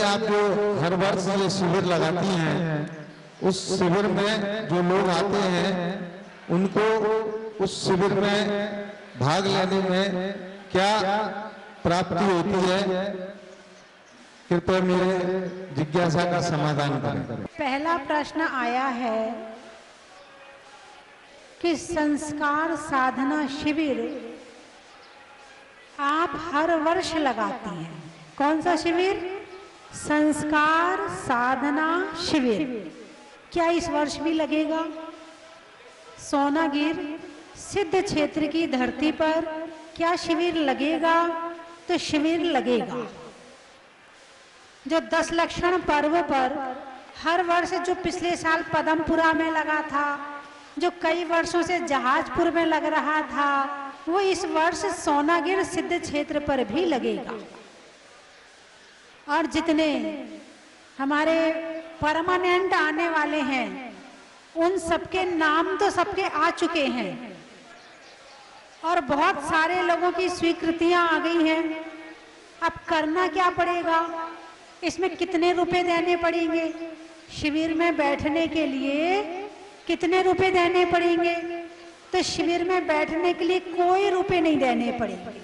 आप जो हर वर्ष ये शिविर लगाती हैं, उस शिविर में जो लोग आते हैं उनको उस शिविर में भाग लेने में क्या प्राप्ति होती है? कृपया मेरे जिज्ञासा का समाधान करें। पहला प्रश्न आया है कि संस्कार साधना शिविर आप हर वर्ष लगाती हैं। कौन सा शिविर? संस्कार साधना शिविर। क्या इस वर्ष भी लगेगा? सोनागिर सिद्ध क्षेत्र की धरती पर क्या शिविर लगेगा? तो शिविर लगेगा। जो 10 लक्षण पर्व पर हर वर्ष, जो पिछले साल पदमपुरा में लगा था, जो कई वर्षों से जहाजपुर में लग रहा था, वो इस वर्ष सोनागिर सिद्ध क्षेत्र पर भी लगेगा। और जितने हमारे परमानेंट आने वाले हैं उन सबके नाम तो सबके आ चुके हैं और बहुत सारे लोगों की स्वीकृतियां आ गई हैं। अब करना क्या पड़ेगा? इसमें कितने रुपए देने पड़ेंगे? शिविर में बैठने के लिए कितने रुपए देने पड़ेंगे? तो शिविर में बैठने के लिए कोई रुपए नहीं देने पड़ेंगे,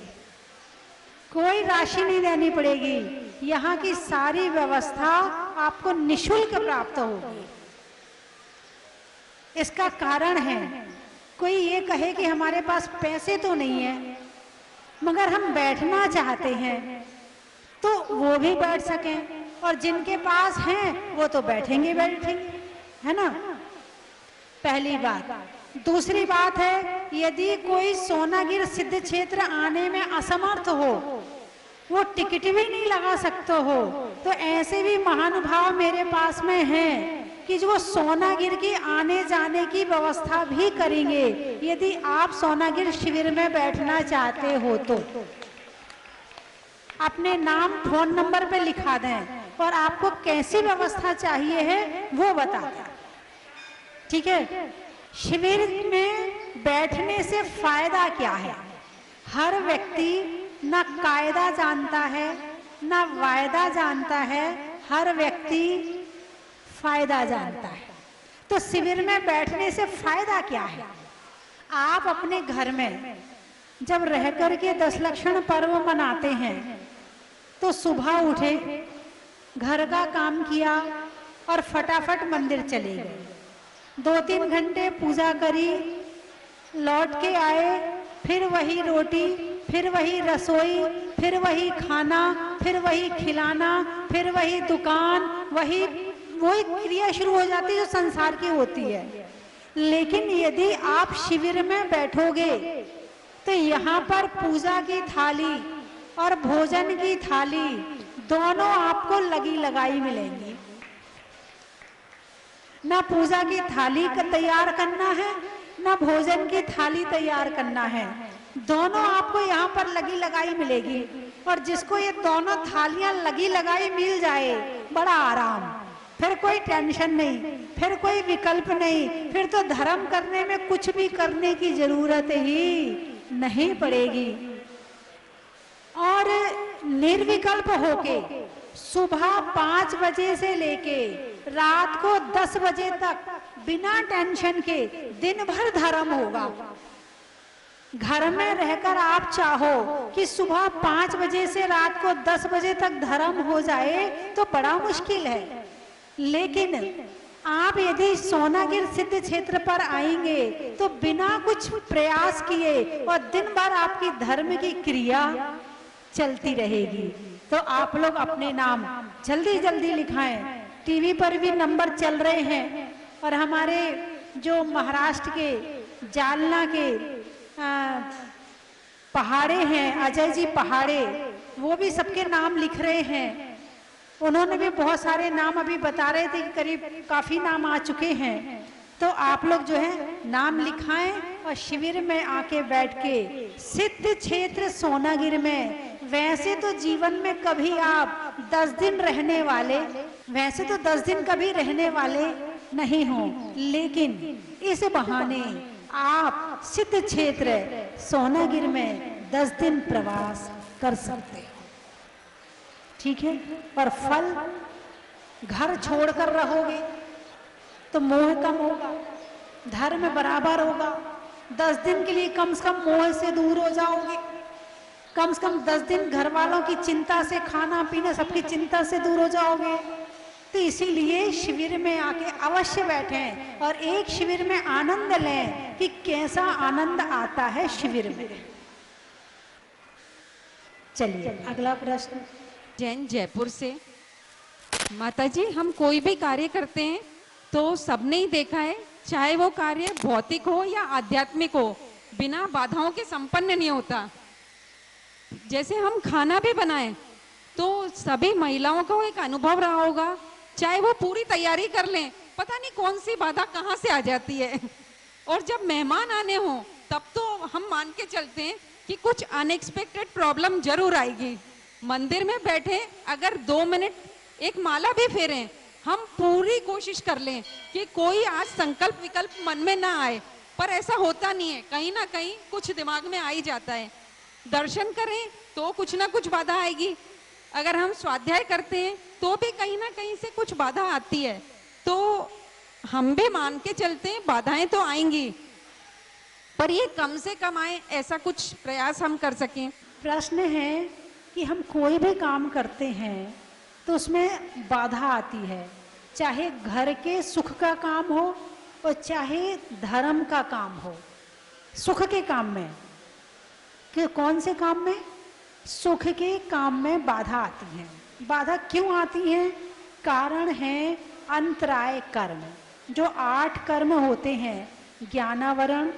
कोई राशि नहीं देनी पड़ेगी। यहाँ की सारी व्यवस्था आपको निशुल्क प्राप्त होगी। इसका कारण है, कोई ये कहे कि हमारे पास पैसे तो नहीं है मगर हम बैठना चाहते हैं, तो वो भी बैठ सकें, और जिनके पास हैं वो तो बैठेंगे, है ना? पहली बात। दूसरी बात है, यदि कोई सोनागिर सिद्ध क्षेत्र आने में असमर्थ हो, वो टिकट भी नहीं लगा सकते हो, तो ऐसे भी महानुभाव मेरे पास में हैं कि जो सोनागिर की आने जाने की व्यवस्था भी करेंगे। यदि आप सोनागिर शिविर में बैठना चाहते हो तो अपने नाम फोन नंबर पे लिखा दें और आपको कैसी व्यवस्था चाहिए है वो बता दें, ठीक है? शिविर में बैठने से फायदा क्या है? हर व्यक्ति ना कायदा जानता है ना वायदा जानता है, हर व्यक्ति फायदा जानता है। तो शिविर में बैठने से फायदा क्या है? आप अपने घर में जब रह कर के 10 लक्षण पर्व मनाते हैं तो सुबह उठे, घर का काम किया और फटाफट मंदिर चले गए, 2-3 घंटे पूजा करी, लौट के आए, फिर वही रोटी, फिर वही रसोई, फिर वही खाना, फिर वही खिलाना, फिर वही दुकान, वही क्रिया शुरू हो जाती है जो संसार की होती है। लेकिन यदि आप शिविर में बैठोगे तो यहाँ पर पूजा की थाली और भोजन की थाली दोनों आपको लगी लगाई मिलेंगी। ना पूजा की थाली का तैयार करना है, ना भोजन की थाली तैयार करना है, दोनों आपको यहाँ पर लगी लगाई मिलेगी। और जिसको ये दोनों थालियां लगी लगाई मिल जाए, बड़ा आराम, फिर कोई टेंशन नहीं, फिर कोई विकल्प नहीं, फिर तो धर्म करने में कुछ भी करने की जरूरत ही नहीं पड़ेगी। और निर्विकल्प होके सुबह 5 बजे से लेके रात को 10 बजे तक बिना टेंशन के दिन भर धर्म होगा। घर में रहकर आप चाहो कि सुबह 5 बजे से रात को 10 बजे तक धर्म हो जाए तो बड़ा मुश्किल है। लेकिन आप यदि सोनागिर सिद्ध क्षेत्र पर आएंगे तो बिना कुछ प्रयास किए और दिन भर आपकी धर्म की क्रिया चलती रहेगी। तो आप लोग अपने नाम जल्दी जल्दी लिखाएं। टीवी पर भी नंबर चल रहे हैं और हमारे जो महाराष्ट्र के जालना के पहाड़े हैं, अजय जी पहाड़े, वो भी सबके नाम लिख रहे हैं। उन्होंने भी बहुत सारे नाम अभी बता रहे थे कि करीब काफी नाम आ चुके हैं। तो आप लोग जो है नाम लिखाएं और शिविर में आके बैठ के सिद्ध क्षेत्र सोनागिर में, वैसे तो जीवन में कभी आप 10 दिन रहने वाले, वैसे तो 10 दिन कभी रहने वाले नहीं हो, लेकिन इस बहाने आप सिद्ध क्षेत्र सोनागिर में 10 दिन प्रवास कर सकते हो, ठीक है। और फल, घर छोड़कर रहोगे तो मोह कम होगा, धर्म बराबर होगा। 10 दिन के लिए कम से कम मोह से दूर हो जाओगे, कम से कम 10 दिन घर वालों की चिंता से, खाना पीना सबकी चिंता से दूर हो जाओगे। तो इसीलिए शिविर में आके अवश्य बैठें और एक शिविर में आनंद लें कि कैसा आनंद आता है शिविर में। चलिए अगला प्रश्न। जैन जयपुर से। माताजी, हम कोई भी कार्य करते हैं तो सबने ही देखा है, चाहे वो कार्य भौतिक हो या आध्यात्मिक हो, बिना बाधाओं के संपन्न नहीं होता। जैसे हम खाना भी बनाएं तो सभी महिलाओं को एक अनुभव रहा होगा, चाहे वो पूरी तैयारी कर लें, पता नहीं कौन सी बाधा कहाँ से आ जाती है। और जब मेहमान आने हो तब तो हम मान के चलते हैं कि कुछ अनएक्सपेक्टेड प्रॉब्लम जरूर आएगी। मंदिर में बैठे अगर 2 मिनट एक माला भी फेरें, हम पूरी कोशिश कर लें कि कोई आज संकल्प विकल्प मन में ना आए, पर ऐसा होता नहीं है, कहीं ना कहीं कुछ दिमाग में आ ही जाता है। दर्शन करें तो कुछ ना कुछ बाधा आएगी, अगर हम स्वाध्याय करते हैं तो भी कहीं ना कहीं से कुछ बाधा आती है। तो हम भी मान के चलते हैं बाधाएं तो आएंगी, पर ये कम से कम आए, ऐसा कुछ प्रयास हम कर सकें। प्रश्न है कि हम कोई भी काम करते हैं तो उसमें बाधा आती है, चाहे घर के सुख का काम हो और चाहे धर्म का काम हो। सुख के काम में, कि कौन से काम में? सुख के काम में बाधा आती है। बाधा क्यों आती है? कारण है अंतराय कर्म। जो 8 कर्म होते हैं, ज्ञानावरण,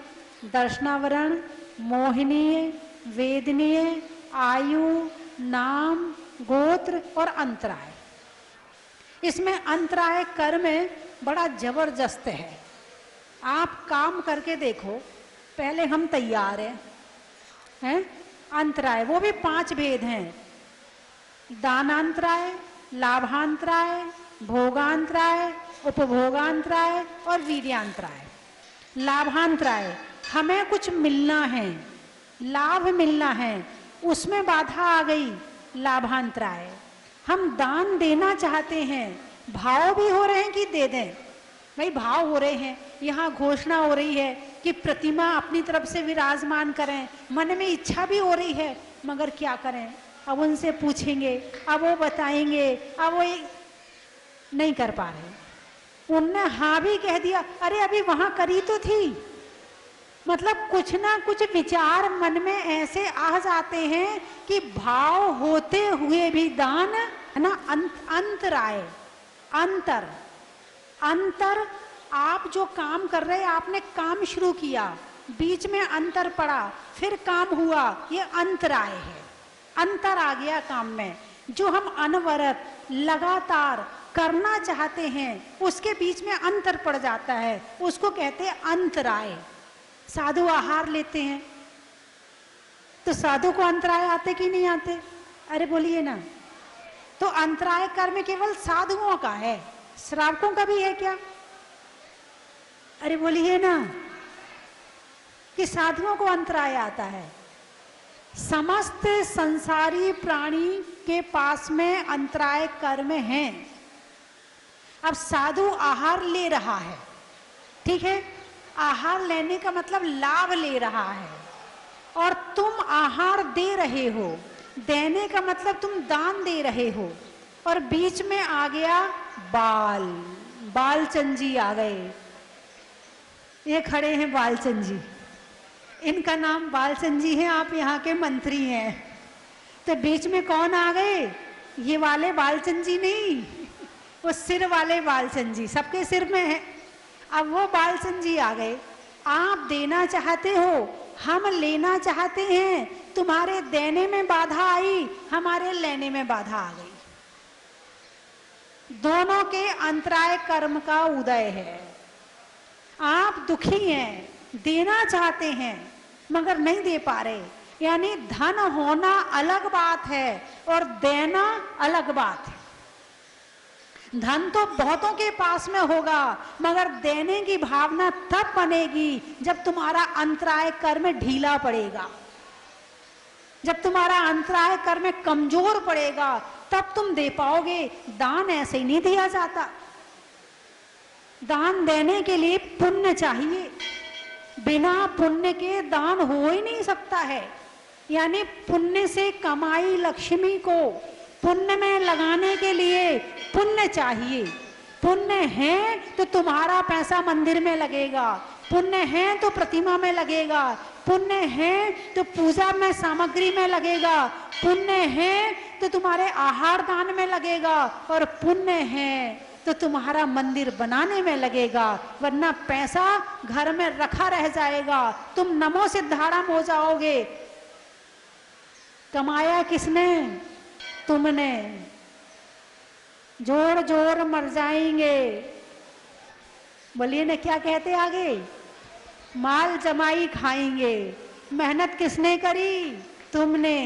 दर्शनावरण, मोहिनीय, वेदनीय, आयु, नाम, गोत्र और अंतराय। इसमें अंतराय कर्म बड़ा जबरदस्त है। आप काम करके देखो, पहले हम तैयार हैं, अंतराय, वो भी 5 भेद हैं, दानांतराय, लाभांतराय, भोगांतराय, उपभोगांतराय और वीर्यांतराय। लाभांतराय, हमें कुछ मिलना है, लाभ मिलना है, उसमें बाधा आ गई, लाभांतराय। हम दान देना चाहते हैं, भाव भी हो रहे हैं कि दे दें, भाई भाव हो रहे हैं, यहाँ घोषणा हो रही है कि प्रतिमा अपनी तरफ से विराजमान करें, मन में इच्छा भी हो रही है, मगर क्या करें? अब उनसे पूछेंगे, अब वो बताएंगे, अब वो नहीं कर पा रहे। उनने हाँ भी कह दिया, अरे अभी वहां करी तो थी। मतलब कुछ ना कुछ विचार मन में ऐसे आ जाते हैं कि भाव होते हुए भी दान, है ना, अंतराय, अंतर, अंतर। आप जो काम कर रहे हैं, आपने काम शुरू किया, बीच में अंतर पड़ा, फिर काम हुआ, ये अंतराय है, अंतर आ गया काम में। जो हम अनवरत लगातार करना चाहते हैं, उसके बीच में अंतर पड़ जाता है, उसको कहते हैं अंतराय। साधु आहार लेते हैं तो साधु को अंतराय आते कि नहीं आते? अरे बोलिए ना। तो अंतराय कर्म केवल साधुओं का है, श्रावकों का भी है क्या? अरे बोलिए ना कि साधुओं को अंतराय आता है। समस्त संसारी प्राणी के पास में अंतराय कर्म है। अब साधु आहार ले रहा है, ठीक है, आहार लेने का मतलब लाभ ले रहा है, और तुम आहार दे रहे हो, देने का मतलब तुम दान दे रहे हो, और बीच में आ गया बालचंद जी आ गए। ये खड़े हैं बालचंद जी, इनका नाम बालचंद जी है, आप यहाँ के मंत्री हैं। तो बीच में कौन आ गए? ये वाले बालचंद जी नहीं, वो सिर वाले बालचंद जी, सबके सिर में है। अब वो बालचंद जी आ गए। आप देना चाहते हो, हम लेना चाहते हैं, तुम्हारे देने में बाधा आई, हमारे लेने में बाधा आ गई। दोनों के अंतराय कर्म का उदय है। आप दुखी हैं, देना चाहते हैं मगर नहीं दे पा रहे, यानी धन होना अलग बात है और देना अलग बात है। धन तो बहुतों के पास में होगा, मगर देने की भावना तब बनेगी जब तुम्हारा अंतराय कर्म ढीला पड़ेगा। जब तुम्हारा अंतराय कर्म कमजोर पड़ेगा तब तुम दे पाओगे। दान ऐसे ही नहीं दिया जाता। दान देने के लिए पुण्य चाहिए, बिना पुण्य के दान हो ही नहीं सकता है। यानी पुण्य से कमाई लक्ष्मी को पुण्य में लगाने के लिए पुण्य चाहिए। पुण्य है तो तुम्हारा पैसा मंदिर में लगेगा, पुण्य है तो प्रतिमा में लगेगा, पुण्य है तो पूजा में सामग्री में लगेगा, पुण्य है तो तुम्हारे आहार दान में लगेगा, और पुण्य है तो तुम्हारा मंदिर बनाने में लगेगा। वरना पैसा घर में रखा रह जाएगा, तुम नमो सिद्धाराम हो जाओगे। कमाया किसने? तुमने। जोड़ जोड़ मर जाएंगे। बोलिए ना, क्या कहते आगे? माल जमाई खाएंगे। मेहनत किसने करी? तुमने।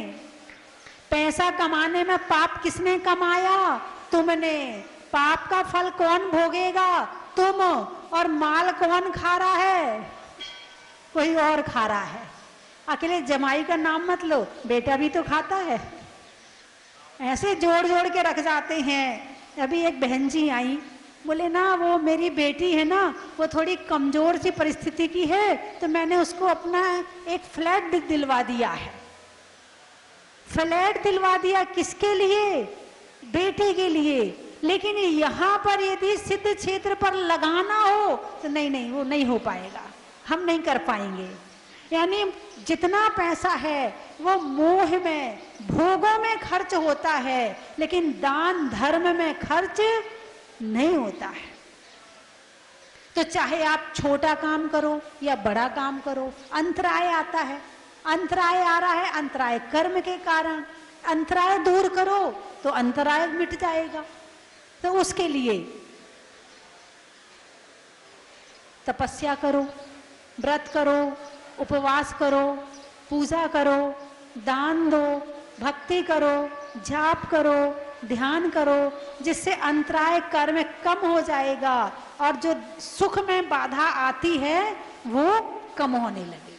पैसा कमाने में पाप किसने कमाया? तुमने। पाप का फल कौन भोगेगा? तुम। और माल कौन खा रहा है? कोई और खा रहा है। अकेले जमाई का नाम मत लो, बेटा भी तो खाता है। ऐसे जोड़ जोड़ के रख जाते हैं। अभी एक बहन जी आई, बोले ना वो मेरी बेटी है ना, वो थोड़ी कमजोर सी परिस्थिति की है, तो मैंने उसको अपना एक फ्लैट दिलवा दिया है। फ्लैट दिलवा दिया किसके लिए? बेटे के लिए। लेकिन यहाँ पर यदि सिद्ध क्षेत्र पर लगाना हो तो नहीं, वो नहीं हो पाएगा, हम नहीं कर पाएंगे। यानी जितना पैसा है वो मोह में, भोगों में खर्च होता है, लेकिन दान धर्म में खर्च नहीं होता है। तो चाहे आप छोटा काम करो या बड़ा काम करो, अंतराय आता है। अंतराय आ रहा है, अंतराय कर्म के कारण। अंतराय दूर करो तो अंतराय मिट जाएगा। तो उसके लिए तपस्या करो, व्रत करो, उपवास करो, पूजा करो, दान दो, भक्ति करो, जाप करो, ध्यान करो, जिससे अंतराय कर्म कम हो जाएगा और जो सुख में बाधा आती है वो कम होने लगेगी।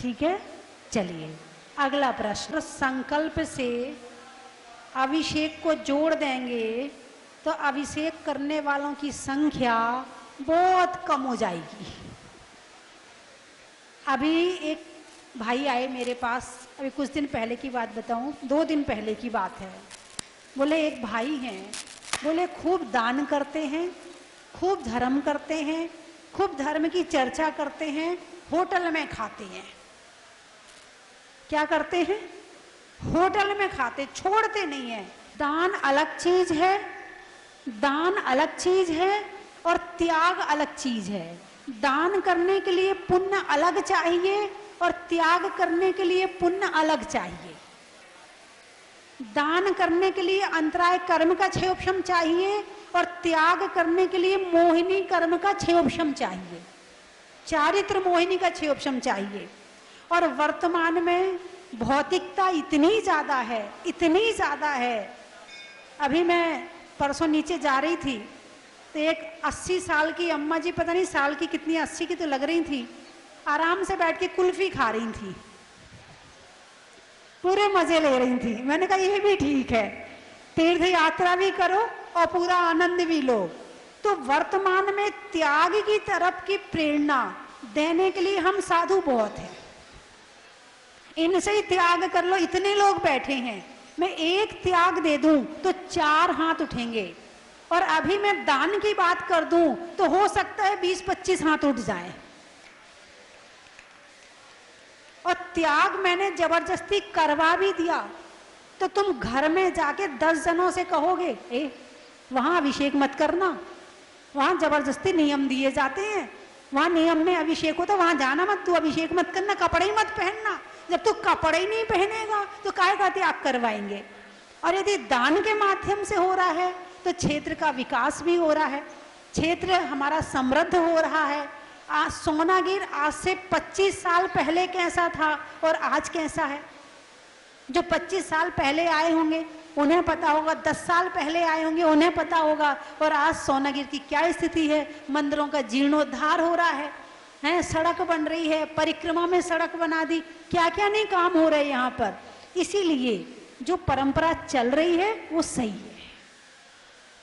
ठीक है, चलिए अगला प्रश्न। संकल्प से अभिषेक को जोड़ देंगे तो अभिषेक करने वालों की संख्या बहुत कम हो जाएगी। अभी एक भाई आए मेरे पास, अभी कुछ दिन पहले की बात बताऊं, 2 दिन पहले की बात है। बोले एक भाई हैं, बोले खूब दान करते हैं, खूब धर्म करते हैं, खूब धर्म की चर्चा करते हैं, होटल में खाते हैं। क्या करते हैं? होटल में खाते, छोड़ते नहीं है। दान अलग चीज है, दान अलग चीज है और त्याग अलग चीज है। दान करने के लिए पुण्य अलग चाहिए और त्याग करने के लिए पुण्य अलग चाहिए। दान करने के लिए अंतराय कर्म का क्षयोपशम चाहिए और त्याग करने के लिए मोहिनी कर्म का क्षयोपशम चाहिए, चारित्र मोहिनी का क्षयोपशम चाहिए। और वर्तमान में भौतिकता इतनी ज्यादा है, इतनी ज्यादा है। अभी मैं परसों नीचे जा रही थी तो एक 80 साल की अम्मा जी, पता नहीं साल की कितनी, 80 की तो लग रही थी, आराम से बैठ के कुल्फी खा रही थी, पूरे मजे ले रही थी। मैंने कहा ये भी ठीक है, तीर्थ यात्रा भी करो और पूरा आनंद भी लो। तो वर्तमान में त्याग की तरफ की प्रेरणा देने के लिए हम साधु बहुत हैं, इनसे ही त्याग कर लो। इतने लोग बैठे हैं, मैं एक त्याग दे दूं तो 4 हाथ उठेंगे, और अभी मैं दान की बात कर दूं तो हो सकता है 20-25 हाथ उठ जाए। और त्याग मैंने जबरदस्ती करवा भी दिया तो तुम घर में जाके 10 जनों से कहोगे वहां अभिषेक मत करना, वहां जबरदस्ती नियम दिए जाते हैं, वहां नियम में अभिषेक होता, वहां जाना मत, तू अभिषेक मत करना, कपड़े ही मत पहनना। जब तू कपड़े ही नहीं पहनेगा तो काहे का त्याग करवाएंगे। और यदि दान के माध्यम से हो रहा है तो क्षेत्र का विकास भी हो रहा है, क्षेत्र हमारा समृद्ध हो रहा है। आज सोनागिर आज से 25 साल पहले कैसा था और आज कैसा है? जो 25 साल पहले आए होंगे उन्हें पता होगा, 10 साल पहले आए होंगे उन्हें पता होगा। और आज सोनागिर की क्या स्थिति है? मंदिरों का जीर्णोद्धार हो रहा है, सड़क बन रही है, परिक्रमा में सड़क बना दी, क्या क्या नहीं काम हो रहे यहाँ पर। इसीलिए जो परंपरा चल रही है वो सही है।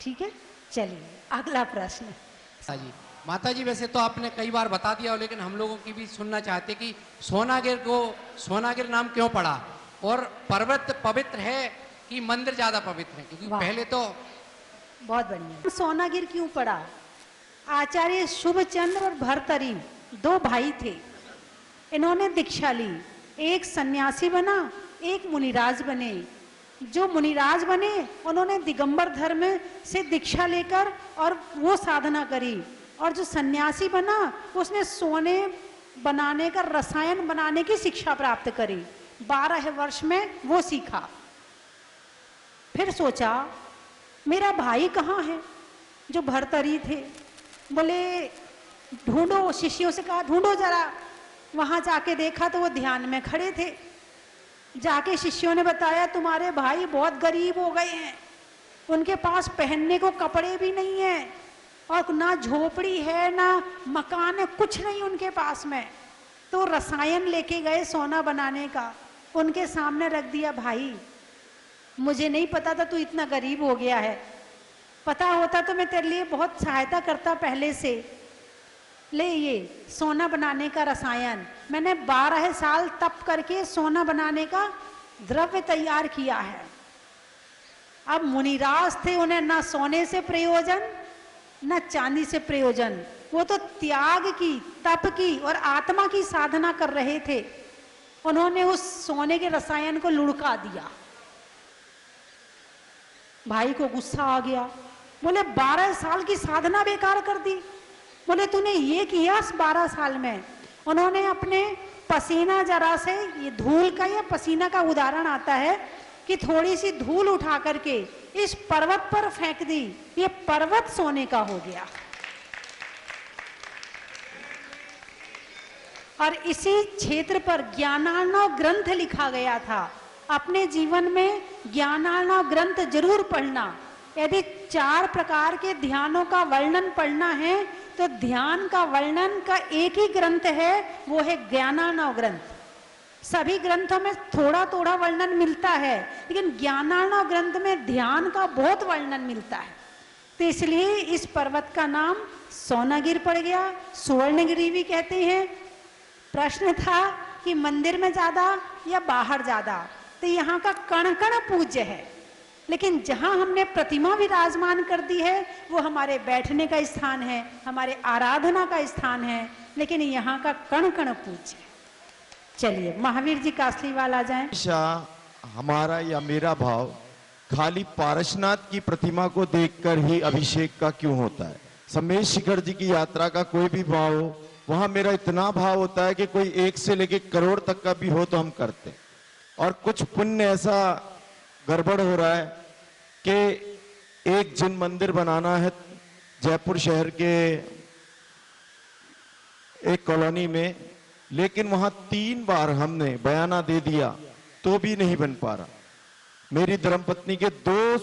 ठीक है, चलिए अगला प्रश्न। जी माता जी, वैसे तो आपने कई बार बता दिया हो, लेकिन हम लोगों की भी सुनना चाहते कि सोनागिर को सोनागिर नाम क्यों पड़ा, और पर्वत पवित्र है कि मंदिर ज्यादा पवित्र है? क्योंकि पहले तो बहुत बढ़िया। सोनागिर क्यों पड़ा? आचार्य शुभचंद्र और भर्तरी दो भाई थे, इन्होंने दीक्षा ली, एक सन्यासी बना, एक मुनिराज बने। जो मुनिराज बने उन्होंने दिगंबर धर्म से दीक्षा लेकर और वो साधना करी, और जो सन्यासी बना उसने सोने बनाने का, रसायन बनाने की शिक्षा प्राप्त करी। 12 वर्ष में वो सीखा। फिर सोचा मेरा भाई कहाँ है, जो भर्तरी थे। बोले ढूंढो, शिष्यों से कहा ढूंढो जरा। वहां जाके देखा तो वो ध्यान में खड़े थे। जाके शिष्यों ने बताया तुम्हारे भाई बहुत गरीब हो गए हैं, उनके पास पहनने को कपड़े भी नहीं है, और ना झोपड़ी है ना मकान है, कुछ नहीं उनके पास में। तो रसायन लेके गए सोना बनाने का, उनके सामने रख दिया। भाई मुझे नहीं पता था तू इतना गरीब हो गया है, पता होता तो मैं तेरे लिए बहुत सहायता करता पहले से। ले ये सोना बनाने का रसायन, मैंने 12 साल तप करके सोना बनाने का द्रव्य तैयार किया है। अब मुनिराज थे, उन्हें ना सोने से प्रयोजन ना चांदी से प्रयोजन, वो तो त्याग की, तप की और आत्मा की साधना कर रहे थे। उन्होंने उस सोने के रसायन को लुढ़का दिया। भाई को गुस्सा आ गया, बोले 12 साल की साधना बेकार कर दी। बोले तूने ये किया 12 साल में? उन्होंने अपने पसीना जरा से, ये धूल का या पसीना का उदाहरण आता है कि थोड़ी सी धूल उठा करके इस पर्वत पर फेंक दी, ये पर्वत सोने का हो गया। और इसी क्षेत्र पर ज्ञानार्णव ग्रंथ लिखा गया था। अपने जीवन में ज्ञानार्णव ग्रंथ जरूर पढ़ना। यदि 4 प्रकार के ध्यानों का वर्णन पढ़ना है तो ध्यान का वर्णन का एक ही ग्रंथ है, वो है ज्ञानार्णव ग्रंथ। सभी ग्रंथों में थोड़ा थोड़ा वर्णन मिलता है, लेकिन ज्ञानार्णव ग्रंथ में ध्यान का बहुत वर्णन मिलता है। तो इसलिए इस पर्वत का नाम सोनागिर पड़ गया, सुवर्णगिरी भी कहते हैं। प्रश्न था कि मंदिर में ज्यादा या बाहर ज्यादा, तो यहाँ का कण कण पूज्य है, लेकिन जहां हमने प्रतिमा विराजमान कर दी है वो हमारे बैठने का स्थान है, हमारे आराधना का स्थान है, लेकिन यहाँ का कण कण पूज्य है। चलिए महावीर जी कासलीवाल आ जाएं। हमारा या मेरा भाव खाली पारसनाथ की प्रतिमा को देखकर ही अभिषेक का क्यों होता है? समेश शिखर जी की यात्रा का कोई भी भाव हो, वहां मेरा इतना भाव होता है कि कोई 1 से लेके करोड़ तक का भी हो तो हम करते हैं। और कुछ पुण्य ऐसा गड़बड़ हो रहा है कि एक जिन मंदिर बनाना है जयपुर शहर के एक कॉलोनी में, लेकिन वहां 3 बार हमने बयाना दे दिया तो भी नहीं बन पा रहा। मेरी धर्मपत्नी के 2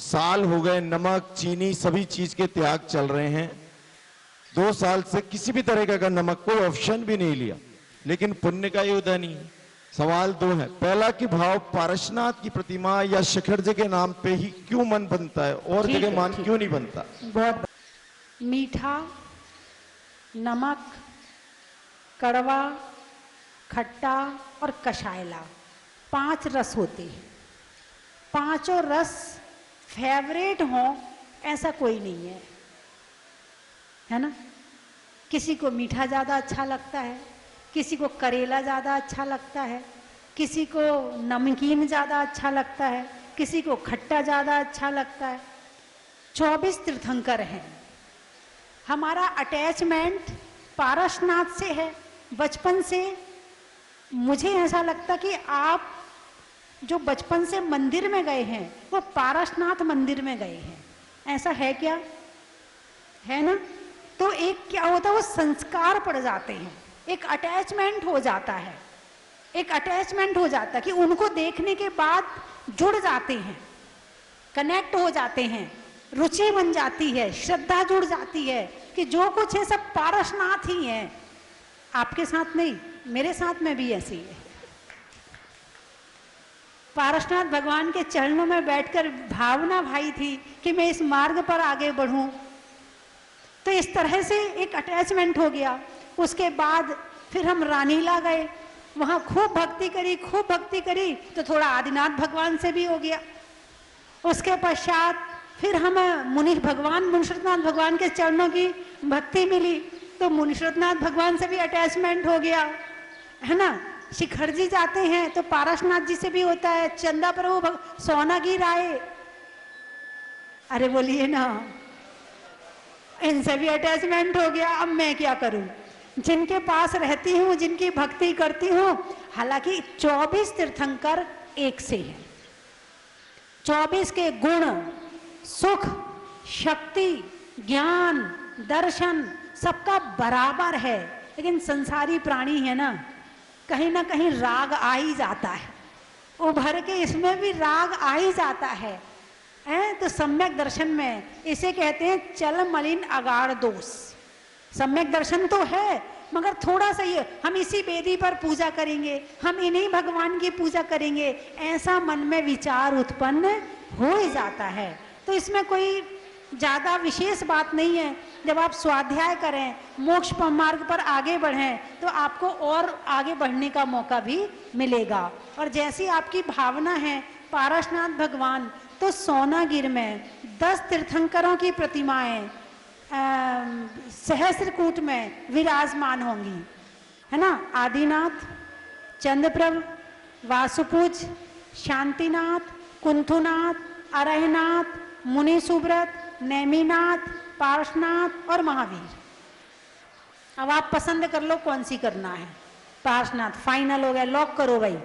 साल हो गए, नमक चीनी सभी चीज के त्याग चल रहे हैं। 2 साल से किसी भी तरह का नमक कोई ऑप्शन भी नहीं लिया, लेकिन पुण्य का ये उदय नहीं है। सवाल 2 है। पहला कि भाव पारसनाथ की प्रतिमा या शिखर जी के नाम पे ही क्यों मन बनता है और जगह मान क्यों नहीं बनता? बहुत मीठा, नमक, कड़वा, खट्टा और कषायला 5 रस होते हैं। 5 रस फेवरेट हो ऐसा कोई नहीं है ना? किसी को मीठा ज्यादा अच्छा लगता है, किसी को करेला ज्यादा अच्छा लगता है, किसी को नमकीन ज्यादा अच्छा लगता है, किसी को खट्टा ज्यादा अच्छा लगता है। 24 तीर्थंकर हैं। हमारा अटैचमेंट पारसनाथ से है बचपन से। मुझे ऐसा लगता कि आप जो बचपन से मंदिर में गए हैं वो पारसनाथ मंदिर में गए हैं, ऐसा है क्या? है ना? तो एक क्या होता है, वो संस्कार पड़ जाते हैं, एक अटैचमेंट हो जाता है, एक अटैचमेंट हो जाता है कि उनको देखने के बाद जुड़ जाते हैं, कनेक्ट हो जाते हैं, रुचि बन जाती है, श्रद्धा जुड़ जाती है कि जो कुछ है सब पारसनाथ ही है। आपके साथ नहीं, मेरे साथ में भी ऐसी है। पारसनाथ भगवान के चरणों में बैठकर भावना भाई थी कि मैं इस मार्ग पर आगे बढ़ूं। तो इस तरह से एक अटैचमेंट हो गया। उसके बाद फिर हम रानीला गए, वहां खूब भक्ति करी तो थोड़ा आदिनाथ भगवान से भी हो गया। उसके पश्चात फिर हम मुनीश्वरनाथ भगवान के चरणों की भक्ति मिली तो मुनीश्वरनाथ भगवान से भी अटैचमेंट हो गया, है ना। शिखर जी जाते हैं तो पारसनाथ जी से भी होता है, चंदा प्रभु सोनागिर आए, अरे बोलिए ना, इनसे भी अटैचमेंट हो गया। अब मैं क्या करूं, जिनके पास रहती हूं, जिनकी भक्ति करती हूं, हालांकि 24 तीर्थंकर एक से है, 24 के गुण, सुख, शक्ति, ज्ञान, दर्शन सबका बराबर है, लेकिन संसारी प्राणी है ना कहीं राग आ ही जाता है, उभर के इसमें भी राग आ ही जाता है। तो सम्यक दर्शन में इसे कहते हैं चल मलिन अगाड़ दोष। सम्यक दर्शन तो है मगर थोड़ा सा ही, हम इसी वेदी पर पूजा करेंगे, हम इन्हीं भगवान की पूजा करेंगे, ऐसा मन में विचार उत्पन्न हो ही जाता है। तो इसमें कोई ज्यादा विशेष बात नहीं है। जब आप स्वाध्याय करें, मोक्ष मार्ग पर आगे बढ़ें तो आपको और आगे बढ़ने का मौका भी मिलेगा। और जैसी आपकी भावना है पारसनाथ भगवान, तो सोनागिर में 10 तीर्थंकरों की प्रतिमाएं सहस्त्रकूट में विराजमान होंगी, है ना। आदिनाथ, चंद्रप्रभ, वासुपूज, शांतिनाथ, कुंथुनाथ, अरहनाथ, मुनि सुब्रत, नेमिनाथ, पार्श्वनाथ और महावीर। अब आप पसंद कर लो कौन सी करना है। पार्श्वनाथ फाइनल हो गया, लॉक करो भाई,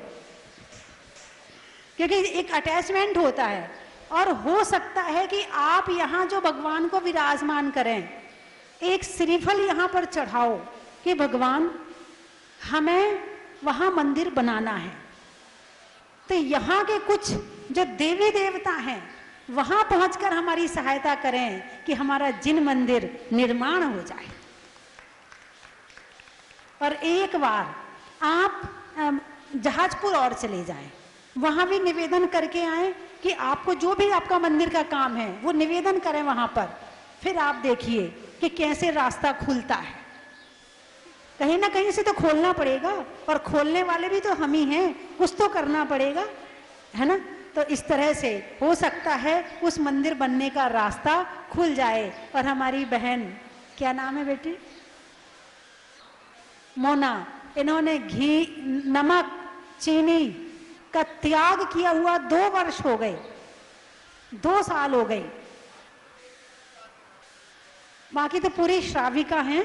क्योंकि एक अटैचमेंट होता है। और हो सकता है कि आप यहाँ जो भगवान को विराजमान करें, एक श्रीफल यहाँ पर चढ़ाओ कि भगवान हमें वहाँ मंदिर बनाना है, तो यहाँ के कुछ जो देवी देवता हैं वहां पहुंचकर हमारी सहायता करें कि हमारा जिन मंदिर निर्माण हो जाए। और एक बार आप जहाजपुर और चले जाएं, वहां भी निवेदन करके आए कि आपको जो भी आपका मंदिर का काम है वो निवेदन करें वहां पर। फिर आप देखिए कि कैसे रास्ता खुलता है। कहीं ना कहीं से तो खोलना पड़ेगा, और खोलने वाले भी तो हम ही हैं, कुछ तो करना पड़ेगा, है ना। तो इस तरह से हो सकता है उस मंदिर बनने का रास्ता खुल जाए। और हमारी बहन, क्या नाम है बेटी, मोना, इन्होंने घी, नमक, चीनी का त्याग किया हुआ 2 वर्ष हो गए, 2 साल हो गए। बाकी तो पूरी श्राविका हैं,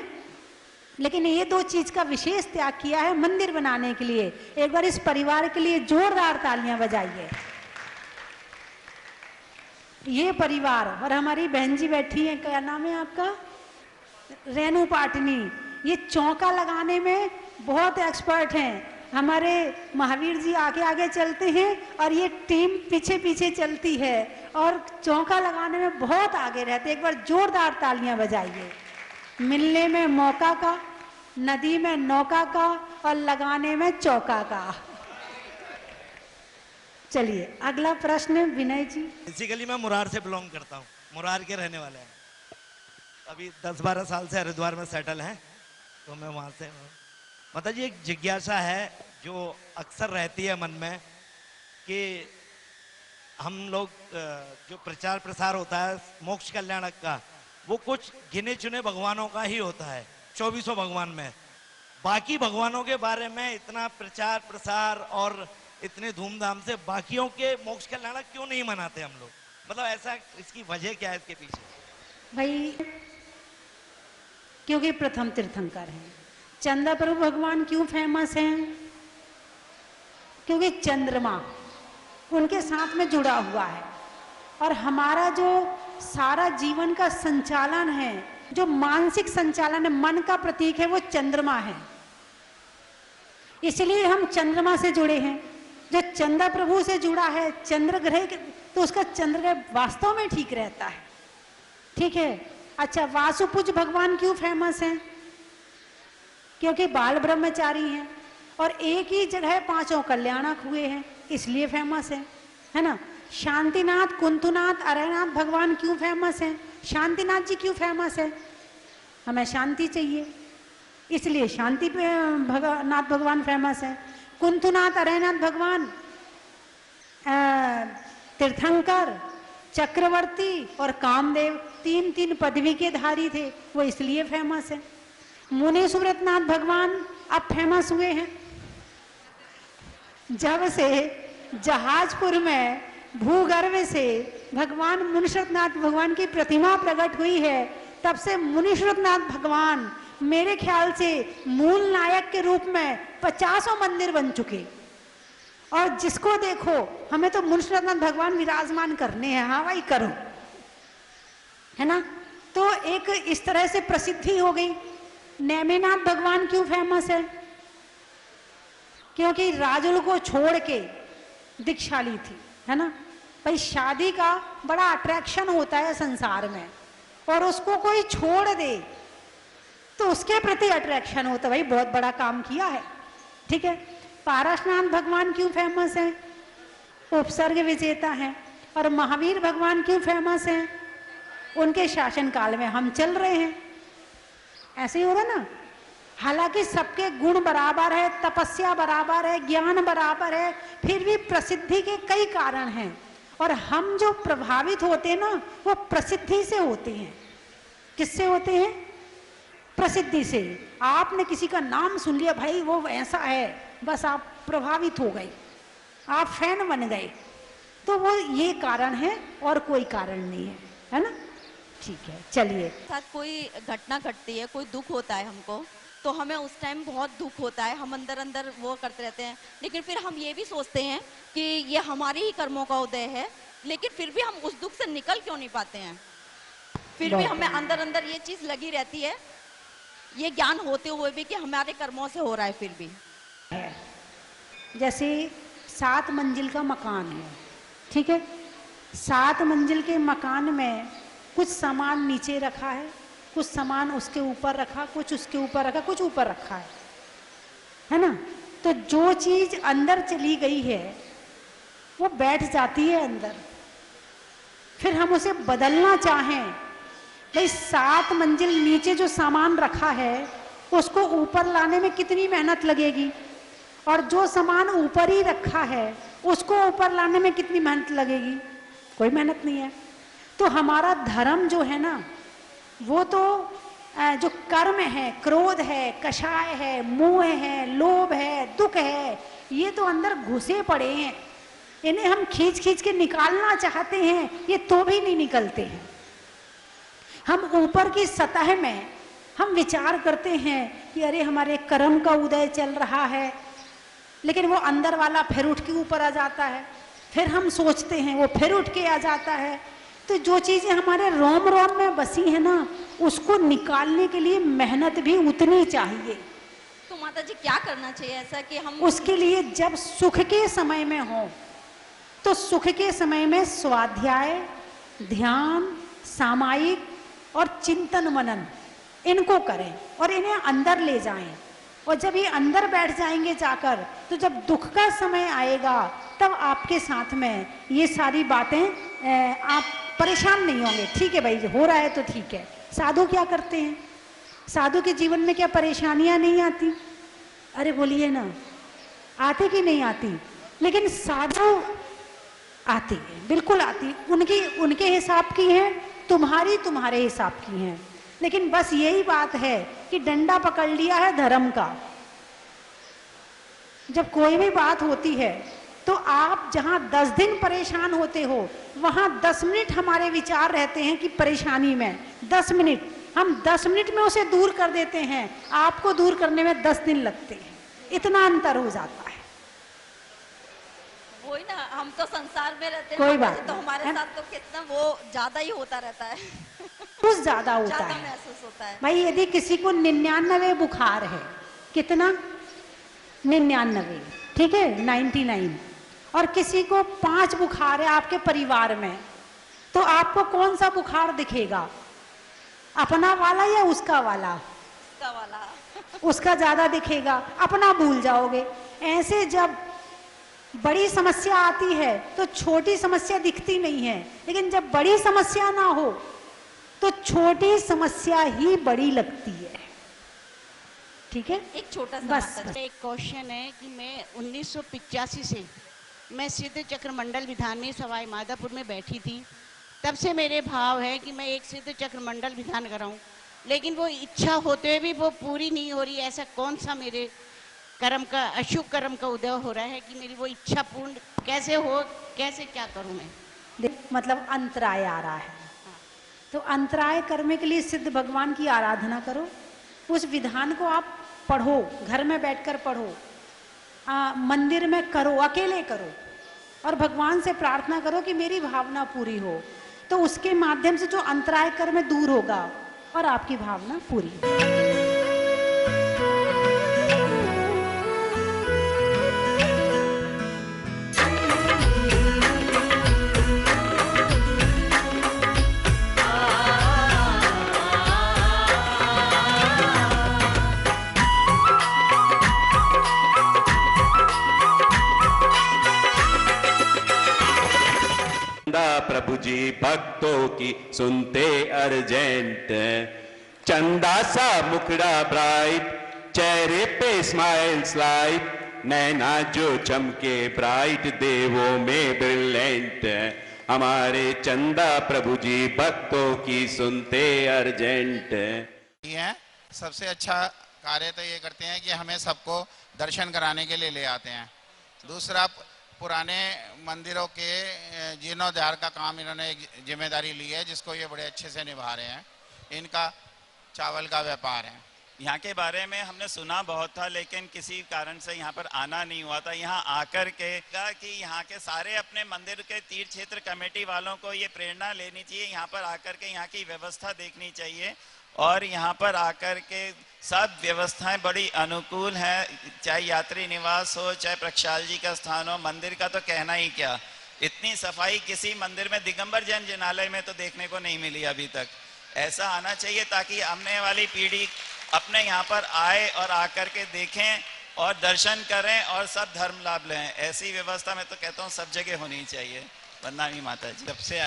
लेकिन ये 2 चीज का विशेष त्याग किया है मंदिर बनाने के लिए। एक बार इस परिवार के लिए जोरदार तालियां बजाइए। ये परिवार और हमारी बहन जी बैठी है, क्या नाम है आपका, रेणु पाटनी, ये चौका लगाने में बहुत एक्सपर्ट हैं। हमारे महावीर जी आगे आगे चलते हैं और ये टीम पीछे पीछे चलती है और चौका लगाने में बहुत आगे रहते। एक बार जोरदार तालियां बजाइए। मिलने में मौका का, नदी में नौका का और लगाने में चौका का। चलिए अगला प्रश्न विनय जी। बेसिकली मैं मुरार से बिलोंग करता हूँ, मुरार के रहने वाले हैं। अभी 10-12 साल से हरिद्वार में सेटल हैं, तो मैं वहाँ से मतलब जी एक जिज्ञासा है जो अक्सर रहती है मन में कि हम लोग जो प्रचार प्रसार होता है मोक्ष कल्याणक का, वो कुछ गिने चुने भगवानों का ही होता है 2400 भगवान में। बाकी भगवानों के बारे में इतना प्रचार प्रसार और इतने धूमधाम से बाकियों के मोक्ष कल्याणक क्यों नहीं मनाते हम लोग? मतलब ऐसा, इसकी वजह क्या है इसके पीछे? भाई क्योंकि प्रथम तीर्थंकर हैं। चंदा प्रभु भगवान क्यों फेमस हैं? क्योंकि चंद्रमा उनके साथ में जुड़ा हुआ है और हमारा जो सारा जीवन का संचालन है, जो मानसिक संचालन है, मन का प्रतीक है, वो चंद्रमा है। इसलिए हम चंद्रमा से जुड़े हैं। जो चंदा प्रभु से जुड़ा है चंद्र ग्रह, तो उसका चंद्र ग्रह वास्तव में ठीक रहता है। ठीक है। अच्छा, वासुपूज भगवान क्यों फेमस हैं? क्योंकि बाल ब्रह्मचारी हैं। और एक ही जगह पांचों कल्याणक हुए हैं, इसलिए फेमस है ना। शांतिनाथ, कुंतुनाथ, अरयनाथ भगवान क्यों फेमस हैं? शांतिनाथ जी क्यों फेमस है? हमें शांति चाहिए, इसलिए शांति पे नाथ भगवान फेमस है। कुंतुनाथ, अरयनाथ भगवान तीर्थंकर, चक्रवर्ती और कामदेव, तीन तीन पदवी के धारी थे, वो इसलिए फेमस है। मुनीश्वरनाथ भगवान अब फेमस हुए हैं जब से जहाजपुर में भूगर्भ से भगवान मुनीश्वरनाथ भगवान की प्रतिमा प्रकट हुई है, तब से मुनीश्वरनाथ भगवान मेरे ख्याल से मूल नायक के रूप में 50 मंदिर बन चुके। और जिसको देखो हमें तो मुनीश्वरनाथ भगवान विराजमान करने हैं, हाँ भाई करो, है ना। तो एक इस तरह से प्रसिद्धि हो गई। नेमिनाथ भगवान क्यों फेमस है? क्योंकि राजुल को छोड़ के दीक्षाली थी, है ना। भाई शादी का बड़ा अट्रैक्शन होता है संसार में, और उसको कोई छोड़ दे तो उसके प्रति अट्रैक्शन होता है, भाई बहुत बड़ा काम किया है, ठीक है। पारसनाथ भगवान क्यों फेमस है? उपसर्ग विजेता हैं। और महावीर भगवान क्यों फेमस हैं? उनके शासन काल में हम चल रहे हैं, ऐसे ही होगा ना। हालांकि सबके गुण बराबर है, तपस्या बराबर है, ज्ञान बराबर है, फिर भी प्रसिद्धि के कई कारण हैं। और हम जो प्रभावित होते हैं ना, वो प्रसिद्धि से होते हैं। किससे होते हैं? प्रसिद्धि से। आपने किसी का नाम सुन लिया, भाई वो ऐसा है, बस आप प्रभावित हो गए, आप फैन बन गए, तो वो ये कारण है और कोई कारण नहीं है ना। ठीक है, चलिए। साथ कोई घटना घटती है, कोई दुख होता है हमको, तो हमें उस टाइम बहुत दुख होता है, हम अंदर अंदर वो करते रहते हैं, लेकिन फिर हम ये भी सोचते हैं कि ये हमारे ही कर्मों का उदय है, लेकिन फिर भी हम उस दुख से निकल क्यों नहीं पाते हैं? फिर भी हमें अंदर अंदर ये चीज लगी रहती है, ये ज्ञान होते हुए भी कि हमारे कर्मों से हो रहा है फिर भी। जैसे 7 मंजिल का मकान है, ठीक है। 7 मंजिल के मकान में कुछ सामान नीचे रखा है, कुछ सामान उसके ऊपर रखा, कुछ उसके ऊपर रखा, कुछ ऊपर रखा है ना। तो जो चीज अंदर चली गई है वो बैठ जाती है अंदर, फिर हम उसे बदलना चाहें, भाई 7 मंजिल नीचे जो सामान रखा है उसको ऊपर लाने में कितनी मेहनत लगेगी, और जो सामान ऊपर ही रखा है उसको ऊपर लाने में कितनी मेहनत लगेगी? कोई मेहनत नहीं है। तो हमारा धर्म जो है ना, वो तो जो कर्म है, क्रोध है, कषाय है, मोह है, लोभ है, दुख है, ये तो अंदर घुसे पड़े हैं, इन्हें हम खींच खींच के निकालना चाहते हैं, ये तो भी नहीं निकलते हैं। हम ऊपर की सतह में हम विचार करते हैं कि अरे हमारे कर्म का उदय चल रहा है, लेकिन वो अंदर वाला फिर उठ के ऊपर आ जाता है, फिर हम सोचते हैं वो फिर उठ के आ जाता है। तो जो चीजें हमारे रोम रोम में बसी है ना, उसको निकालने के लिए मेहनत भी उतनी चाहिए। तो माता जी क्या करना चाहिए ऐसा कि हम उसके लिए जब सुख के समय में हो तो सुख के समय में स्वाध्याय, ध्यान, सामायिक और चिंतन मनन इनको करें और इन्हें अंदर ले जाएं। और जब ये अंदर बैठ जाएंगे जाकर, तो जब दुख का समय आएगा तब आपके साथ में ये सारी बातें आप परेशान नहीं होंगे। ठीक है भाई, हो रहा है तो ठीक है। साधु क्या करते हैं? साधु के जीवन में क्या परेशानियां नहीं आती? अरे बोलिए ना, आती कि नहीं आती? लेकिन साधु आती है, बिल्कुल आती। उनके हिसाब की है, तुम्हारे हिसाब की हैं। लेकिन बस यही बात है कि डंडा पकड़ लिया है धर्म का। जब कोई भी बात होती है तो आप जहां 10 दिन परेशान होते हो, वहां 10 मिनट हमारे विचार रहते हैं कि परेशानी में 10 मिनट, हम 10 मिनट में उसे दूर कर देते हैं, आपको दूर करने में 10 दिन लगते हैं। इतना अंतर हो जाता है। वही ना, हम तो संसार में रहते हैं, कोई बात तो हमारे साथ तो कितना वो ज्यादा ही होता रहता है, कुछ ज्यादा होता ज्यादा है, महसूस होता है। भाई यदि किसी को 99 बुखार है, कितना? 99, ठीक है, 99, और किसी को 5 बुखार है आपके परिवार में, तो आपको कौन सा बुखार दिखेगा? अपना वाला या उसका वाला? गुस्सा वाला। उसका ज्यादा दिखेगा, अपना भूल जाओगे। ऐसे जब बड़ी समस्या आती है तो छोटी समस्या दिखती नहीं है, लेकिन जब बड़ी समस्या ना हो तो छोटी समस्या ही बड़ी लगती है। ठीक है, एक छोटा सा बस, माता जी। एक क्वेश्चन है कि मैं 1985 से मैं सिद्ध चक्र मंडल विधान में सवाई माधोपुर में बैठी थी। तब से मेरे भाव है कि मैं एक सिद्ध चक्र मंडल विधान कराऊं, लेकिन वो इच्छा होते हुए भी वो पूरी नहीं हो रही। ऐसा कौन सा मेरे कर्म का, अशुभ कर्म का उदय हो रहा है कि मेरी वो इच्छा पूर्ण कैसे हो, कैसे क्या करूं मैं? मतलब अंतराय आ रहा है, तो अंतराय करने के लिए सिद्ध भगवान की आराधना करो। उस विधान को आप पढ़ो, घर में बैठकर पढ़ो, मंदिर में करो, अकेले करो, और भगवान से प्रार्थना करो कि मेरी भावना पूरी हो। तो उसके माध्यम से जो अंतराय कर्म दूर होगा और आपकी भावना पूरी होगी। प्रभु जी भक्तों की सुनते अर्जेंट, चंदा सा मुखड़ा ब्राइट, चेहरे पे स्माइल्स लाइट, नैना जो चमके ब्राइट, देवों में ब्रिलियंट, हमारे चंदा प्रभु जी भक्तों की सुनते अर्जेंट। है सबसे अच्छा कार्य तो ये करते हैं कि हमें सबको दर्शन कराने के लिए ले आते हैं। दूसरा, पुराने मंदिरों के जीर्णोद्धार का काम इन्होंने एक जिम्मेदारी ली है, जिसको ये बड़े अच्छे से निभा रहे हैं। इनका चावल का व्यापार है। यहाँ के बारे में हमने सुना बहुत था, लेकिन किसी कारण से यहाँ पर आना नहीं हुआ था। यहाँ आकर के कि यहाँ के सारे अपने मंदिर के तीर्थ क्षेत्र कमेटी वालों को ये प्रेरणा लेनी चाहिए, यहाँ पर आकर के यहाँ की व्यवस्था देखनी चाहिए, और यहाँ पर आकर के सब व्यवस्थाएं बड़ी अनुकूल हैं, चाहे यात्री निवास हो, चाहे प्रक्षाल जी का स्थान हो, मंदिर का तो कहना ही क्या। इतनी सफाई किसी मंदिर में, दिगंबर जैन जिनालय में तो देखने को नहीं मिली अभी तक। ऐसा आना चाहिए ताकि आने वाली पीढ़ी अपने यहाँ पर आए और आकर के देखें और दर्शन करें और सब धर्म लाभ लें। ऐसी व्यवस्था मैं तो कहता हूँ सब जगह होनी चाहिए। वंदना माता जी। जब से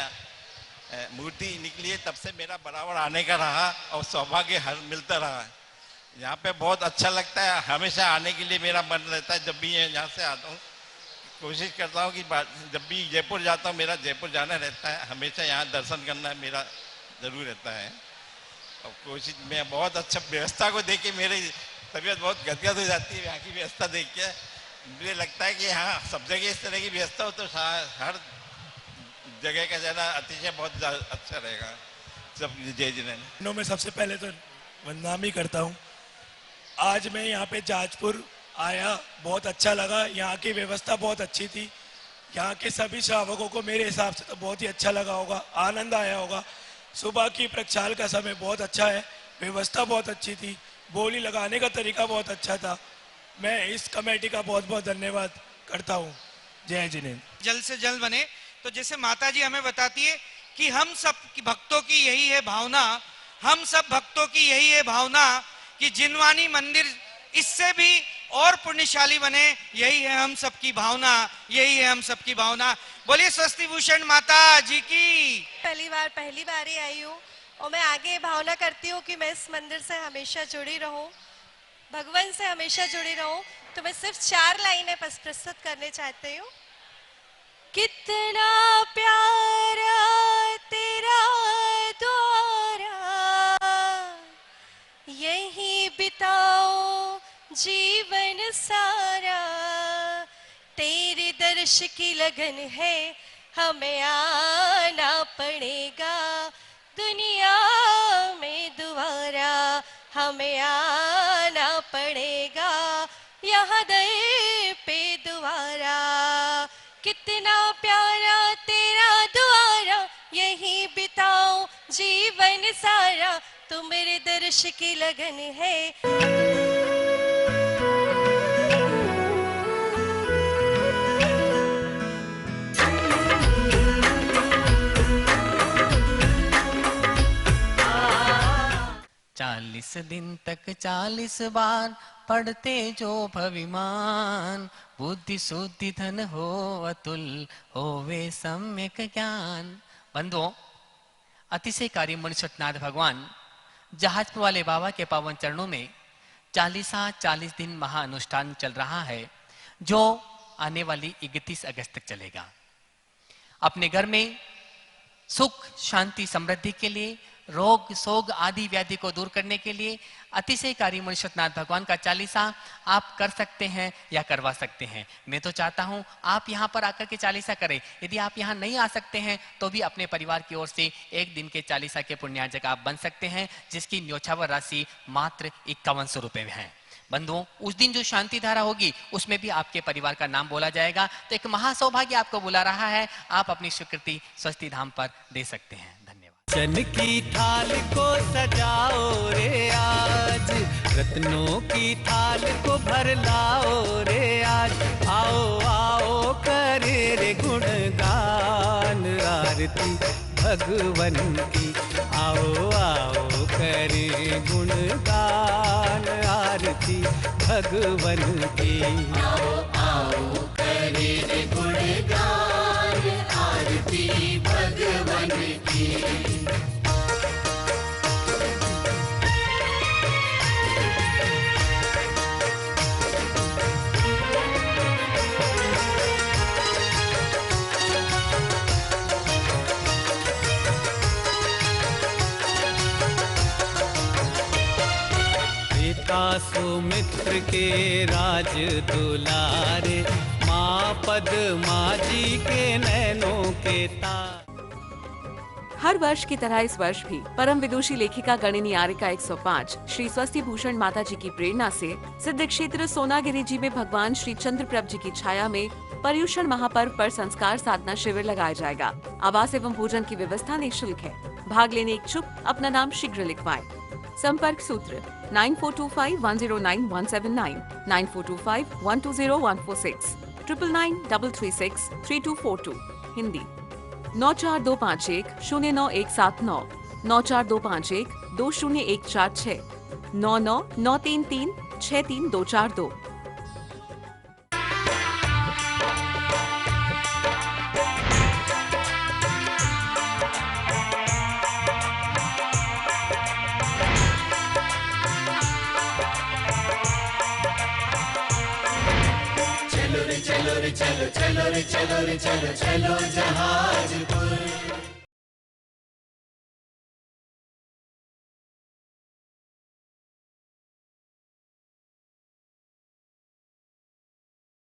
मूर्ति निकली है तब से मेरा बराबर आने का रहा और सौभाग्य हर मिलता रहा है। यहाँ पे बहुत अच्छा लगता है, हमेशा आने के लिए मेरा मन रहता है। जब भी यहाँ से आता हूँ कोशिश करता हूँ कि जब भी जयपुर जाता हूँ, मेरा जयपुर जाना रहता है, हमेशा यहाँ दर्शन करना मेरा जरूर रहता है। और कोशिश, मैं बहुत अच्छा व्यवस्था को देख के मेरी तबीयत बहुत गदगद हो जाती है। यहाँ की व्यवस्था देख के मुझे लगता है कि हाँ सब जगह इस तरह की व्यवस्था हो तो हर जगह का जाना अतिशय बहुत अच्छा रहेगा। सब जय जिनेन्द्र। मैं सबसे पहले तो वंदना भी करता हूँ। आज मैं यहाँ पे जाजपुर आया, बहुत अच्छा लगा। यहाँ की व्यवस्था बहुत अच्छी थी। यहाँ के सभी श्रावकों को मेरे हिसाब से तो बहुत ही अच्छा लगा होगा, आनंद आया होगा। सुबह की प्रक्षाल का समय बहुत अच्छा है, व्यवस्था बहुत अच्छी थी, बोली लगाने का तरीका बहुत अच्छा था। मैं इस कमेटी का बहुत बहुत धन्यवाद करता हूँ। जय जिनेन्द्र। जल्द से जल्द बने। तो जैसे माता जी हमें बताती है कि हम सब भक्तों की यही है भावना, हम सब भक्तों की यही है भावना कि जिनवानी मंदिर इससे भी और पुण्यशाली बने। यही है हम सबकी भावना, यही है हम सबकी भावना। बोलिए स्वस्ति भूषण माता जी की। पहली बार ही आई हूँ और मैं आगे ये भावना करती हूँ कि मैं इस मंदिर से हमेशा जुड़ी रहूं, भगवान से हमेशा जुड़ी रहूं। तो मैं सिर्फ 4 लाइनें प्रस्तुत करने चाहती हूँ। कितना प्यारा तेरा द्वारा, यही बिताओ जीवन सारा। तेरे दर्श की लगन है, हमें आना पड़ेगा दुनिया में दोबारा। हमें आना पड़ेगा यहाँ दर पे दोबारा। कितना प्यारा तेरा द्वारा, यही बिताओ जीवन सारा। तू मेरे दर्श की लगन है। चालीस दिन तक 40 बार पढ़ते जो भविमान, बुद्धि शुद्धि धन हो अतुल, होवे सम्यक ज्ञान। बंधुओं, अतिशयकारी मुनिशतनाथ भगवान जहाजपुर वाले बाबा के पावन चरणों में 40 दिन महाअनुष्ठान चल रहा है, जो आने वाली 31 अगस्त तक चलेगा। अपने घर में सुख शांति समृद्धि के लिए, रोग शोग आदि व्याधि को दूर करने के लिए अतिशयकारी मुनिशतनाथ भगवान का 40 आप कर सकते हैं या करवा सकते हैं। मैं तो चाहता हूं आप यहां पर आकर के 40 करें। यदि आप यहां नहीं आ सकते हैं तो भी अपने परिवार की ओर से एक दिन के 40 के पुण्यार्जक आप बन सकते हैं, जिसकी न्योछावर राशि मात्र 5100 रुपए में है। बंधुओं, उस दिन जो शांति धारा होगी उसमें भी आपके परिवार का नाम बोला जाएगा। तो एक महासौभाग्य आपको बुला रहा है, आप अपनी स्वीकृति स्वस्ति धाम पर दे सकते हैं। धन्यवाद। चन की थाल को सजाओ रे आज, रत्नों की थाल को भर लाओ रे आज, आओ आओ करे रे गुणगान आरती भगवन की, आओ आओ करे गुणगान आरती भगवन की, आओ आओ करे रे गुणगान आरती भगवन की। सुमित्र के राज दुलारे, माँ पद्मा जी के नैनों के तार। हर वर्ष की तरह इस वर्ष भी परम विदुषी लेखिका गणिनी आर्यका 105 श्री स्वस्ति भूषण माता जी की प्रेरणा से सिद्ध क्षेत्र सोनागिरी जी में भगवान श्री चंद्रप्रभ जी की छाया में पर्युषण महापर्व पर संस्कार साधना शिविर लगाया जाएगा। आवास एवं भोजन की व्यवस्था निःशुल्क है। भाग लेने इच्छुक अपना नाम शीघ्र लिखवाएं। संपर्क सूत्र 9425109179, 9425120146, 9993363242। हिंदी 9425109179, 9425120146, 9993363242। चलो रे चलो रे चलो चलो रे चलो रे चलो चलो जहाजपुर।